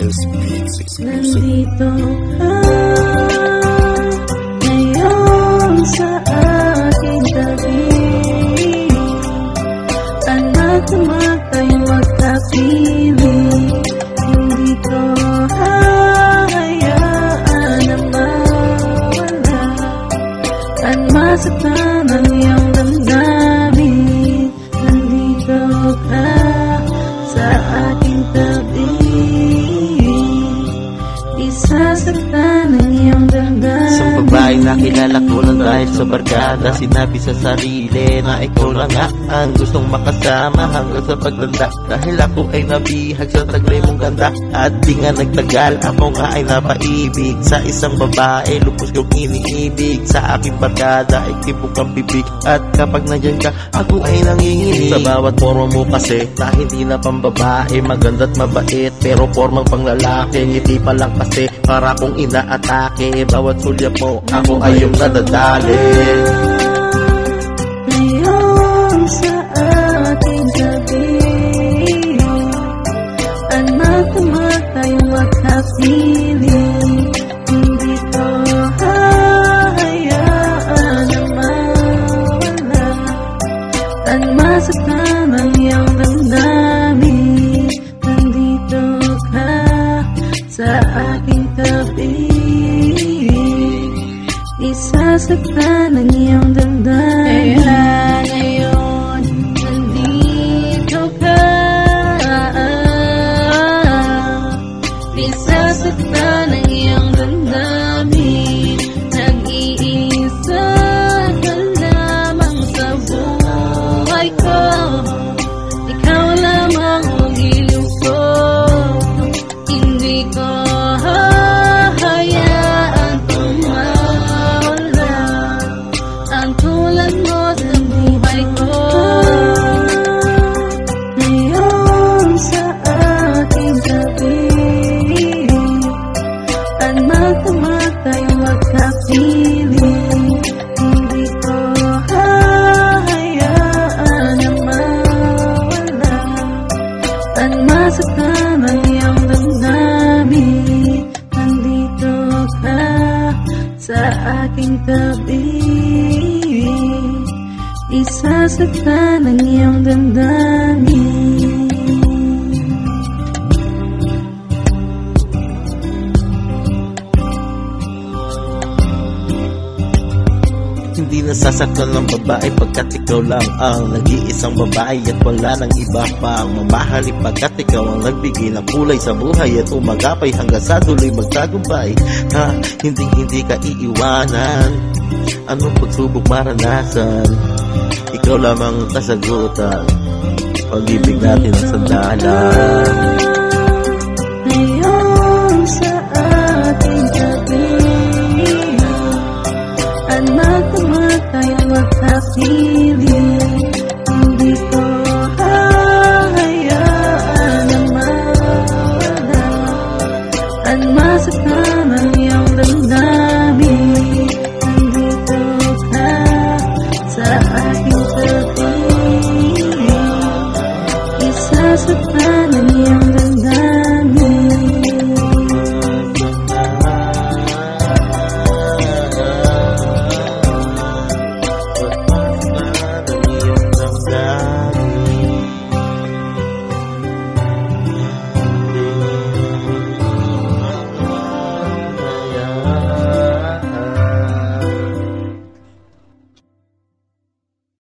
Nandito ka ngayon sa aking tabi, anak naman tayo magkapiling. Hindi ko hayaan na mawala at masaktan ang iyong damdamin. Nandito ka sa aking tabi, isasaktan ang iyong damdamin. Isang babae na kilala ko lang dahil sa barkada, sinabi sa sarili na ikaw lang nga ang gustong makasama hanggang sa pagtanda. Dahil ako ay nabihag sa taglay mong ganda, at di nga nagtagal ako nga ay napaibig sa isang babae, lubos kong iniibig. Sa aking barkada ay tipong kang bibig, at kapag nandyan ka ako ay nanginginig. Sa bawat forma mo kasi na hindi na pambabae, maganda't mabait pero formang panglalaki. Ngiti pa lang kasi para kong inaatake, bawat sulyap mo ako ay yung nadadali. Ngayon sa ating gabi, anak naman tayo magkapiling. Hindi ko hayaan na mawala at masaktan ang iyong damdamin. Nandito ka sa aking tabi, isasaktan ang iyong damdamin. Kaya ngayon nandito ka, isasaktan ang iyong damdamin. Nag-iisa ka lamang sa buhay ko, ikaw lamang ang iliw ko. Hindi ko hahayaan tumawala ang tulad mo sa buhay ko. Ngayon sa aking tabi, anak naman tayo magkapiling. Hindi ko hahayaan na mawala at masaktan ang iyong damdamin. Nandito ka sa aking tabi, isasaktan ang iyong damdamin. Hindi nasasaktan ng babae pagkat ikaw lang ang nag-iisang babae, at wala nang iba pang mamahali pagkat ikaw ang nagbigay ng kulay sa buhay at umagapay hanggang sa tuloy magtagumpay. Hindi ka iiwanan, anong pagsubok maranasan, ikaw lamang kasagutan, pag-ibig natin ang sandalan. Ngayon sa ating tabi, anak naman tayo magkapiling.